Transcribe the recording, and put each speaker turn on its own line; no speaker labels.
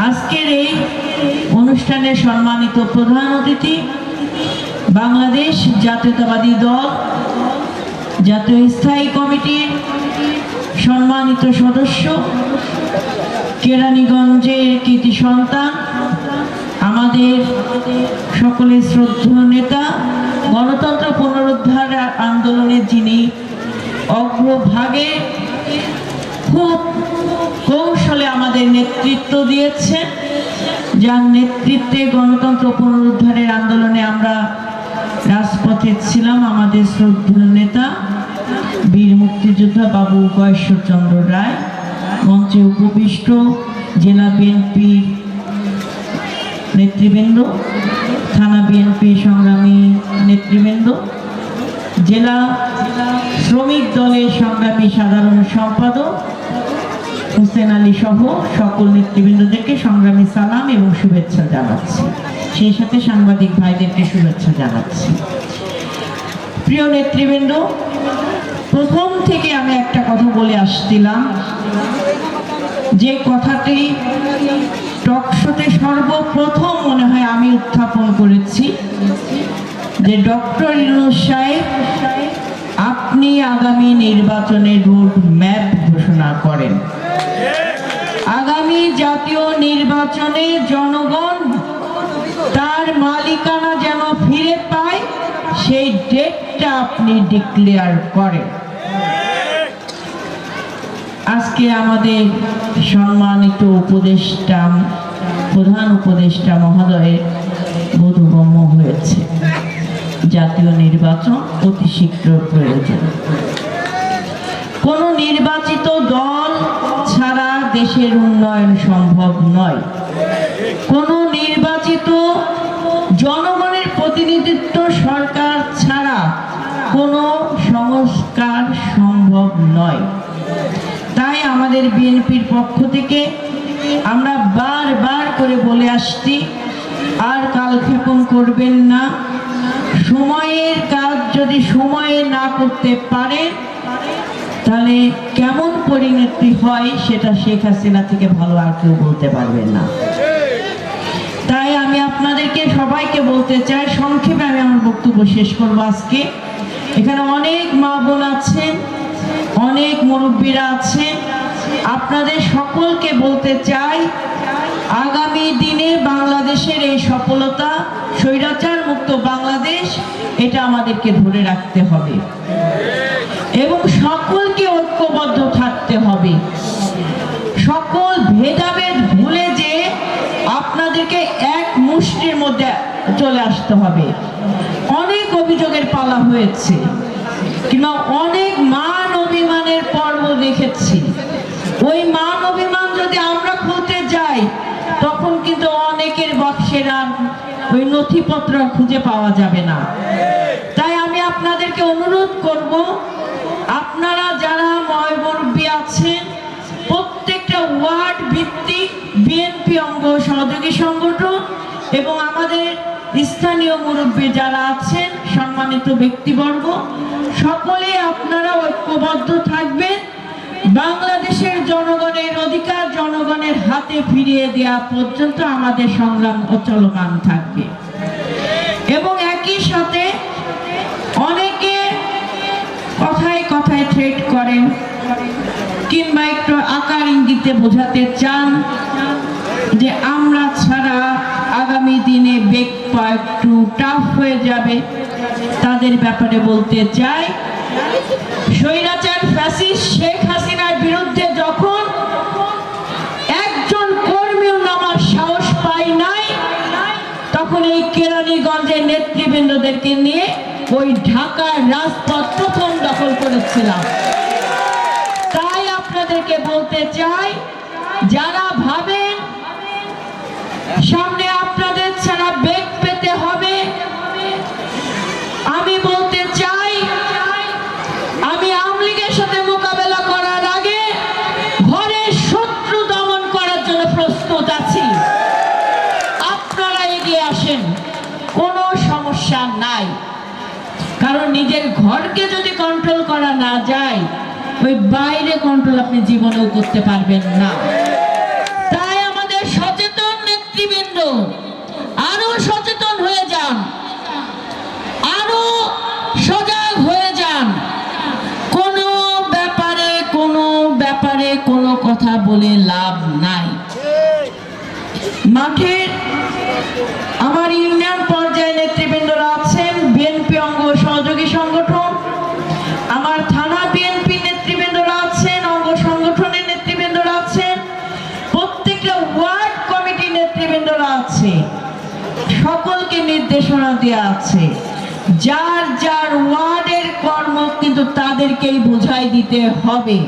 আজকের এই অনুষ্ঠানে সম্মানিত প্রধান অতিথি বাংলাদেশ জাতীয়তাবাদী দল জাতীয় স্থায়ী কমিটির সম্মানিত সদস্য, কেরানীগঞ্জের কৃতি সন্তান, আমাদের সকলের শ্রদ্ধেয় নেতা, গণতন্ত্র পুনরুদ্ধার আন্দোলনে যিনি অগ্রভাগে খুব কৌশলে আমাদের নেতৃত্ব দিয়েছেন, যার নেতৃত্বে গণতন্ত্র পুনরুদ্ধারের আন্দোলনে আমরা রাজপথে ছিলাম, আমাদের শ্রদ্ধেয় নেতা বীর মুক্তিযোদ্ধা বাবু গয়েশ্বরচন্দ্র রায়, মঞ্চে উপবিষ্ট জেলা বিএনপি নেতৃবৃন্দ, থানা বিএনপি সংগ্রামী নেতৃবৃন্দ, জেলা শ্রমিক দলের সংগ্রামী সাধারণ সম্পাদক হোসেন আলী সহ সকল নেতৃবৃন্দদেরকে সংগ্রামী সালাম এবং শুভেচ্ছা জানাচ্ছি। সেই সাথে সাংবাদিক ভাইদেরকে শুভেচ্ছা জানাচ্ছি। প্রিয় নেতৃবৃন্দ, প্রথম থেকে আমি একটা কথা বলে আসছিলাম, যে কথাটি টকশোতে সর্বপ্রথম মনে হয় আমি উত্থাপন করেছি, যে ডক্টর ইউনূস সাহেব আপনি আগামী নির্বাচনের রোড ম্যাপ ঘোষণা করেন। আগামী জাতীয় নির্বাচনে জনগণ তার মালিকানা যেন ফিরে পায়, সেই ডেটটা আপনি ডিক্লেয়ার করেন। আজকে আমাদের সম্মানিত উপদেষ্টা, প্রধান উপদেষ্টা মহোদয়ের বোধগম্য হয়েছে, জাতীয় নির্বাচন অতি শীঘ্র প্রয়োজন। কোন নির্বাচিত দল ছাড়া দেশের উন্নয়ন সম্ভব নয়। কোন নির্বাচিত জনগণের প্রতিনিধিত্ব সরকার ছাড়া কোনো সংস্কার সম্ভব নয়। তাই আমাদের বিএনপির পক্ষ থেকে আমরা বারবার করে বলে আসছি, আর কালক্ষেপণ করবেন না। সময়ের কাজ যদি সময়ে না করতে পারে তাহলে কেমন পরিণতি হয় সেটা শেখ হাসিনা থেকে ভালো আর কেউ বলতে পারবেন না। তাই আমি আপনাদেরকে সবাইকে বলতে চাই, সংক্ষেপে আমি আমার বক্তব্য শেষ করবো আজকে। এখানে অনেক মা বোন আছেন, অনেক মুরব্বীরা আছেন, আপনাদের সকলকে বলতে চাই, আগামী দিনে বাংলাদেশের এই সফলতা, স্বৈরাচার মুক্ত বাংলাদেশ, এটা আমাদেরকে ধরে রাখতে হবে এবং সকলকে ঐক্যবদ্ধ থাকতে হবে। সকল ভেদাভেদ ভুলে যে আপনাদেরকে এক মুষ্টির মধ্যে চলে আসতে হবে। অনেক অভিযোগের পালা হয়েছে, কিংবা অনেক মান অভিমানের পর্ব দেখেছি। ওই মান অভিমান যদি আমরা খুলতে যাই, তখন কিন্তু অনেকের বাক্সের আর ওই নথিপত্র খুঁজে পাওয়া যাবে না। তাই আমি আপনাদেরকে অনুরোধ করব, আপনারা যারা মুরব্বী আছেন, প্রত্যেকটা ওয়ার্ড ভিত্তিক বিএনপি অঙ্গ সহযোগী সংগঠন এবং আমাদের স্থানীয় মুরব্বী যারা আছেন, সম্মানিত ব্যক্তিবর্গ, সকলে আপনারা ঐক্যবদ্ধ থাকবেন। বাংলাদেশের জনগণের অধিকার জনগণের হাতে ফিরিয়ে দেওয়া পর্যন্ত আমাদের সংগ্রাম চলমান থাকবে। এবং একই সাথে অনেকে কথায় কথায় থ্রেট করেন, কিংবা একটু আকার ইঙ্গিতে বোঝাতে চান যে আমরা ছাড়া আগামী দিনে বেগ পা একটু টাফ হয়ে যাবে। তাদের ব্যাপারে বলতে চাই, স্বৈরাচার ফ্যাসিস্ট শেখ হাসিনার বিরুদ্ধে যখন একজন কর্মীও নামার সাহস পায় নাই, তখন এই কেরানীগঞ্জের নেতৃবৃন্দদেরকে নিয়ে ওই ঢাকার রাজপথ প্রথম দখল করেছিলাম। তাই আপনাদেরকে বলতে চাই, যারা ভাবেন সামনে আপনাদের ছাড়া বেগ পেতে হবে, আমি বলতে চাই, আমি আওয়ামী লীগের সাথে মোকাবেলা করার আগে ঘরের শত্রু দমন করার জন্য প্রস্তুত আছি। আপনারা এগিয়ে আসেন, কোনো সমস্যা নাই। কারণ নিজের ঘরকে যদি কন্ট্রোল করা না যায়, ওই বাইরে কন্ট্রোল আপনি জীবনেও করতে পারবেন না। তাই আমাদের সচেতন মাঠে কোনো কথা বলে লাভ নাই। মাঠে আমার ইউনিয়ন পর্যায়ে নেতৃবৃন্দরা আছেন, বিএনপি অঙ্গ সহযোগী সংগঠন, আমার থানা বিএনপি নেতৃবৃন্দরা আছেন, অঙ্গ সংগঠনের নেতৃবৃন্দরা আছেন, প্রত্যেকটা ওয়ার্ড কমিটি নেতৃবৃন্দরা আছে। সকলকে নির্দেশনা দেওয়া আছে, যার যার ওয়ার্ডের কর্ম কিন্তু তাদেরকেই বুঝাই দিতে হবে।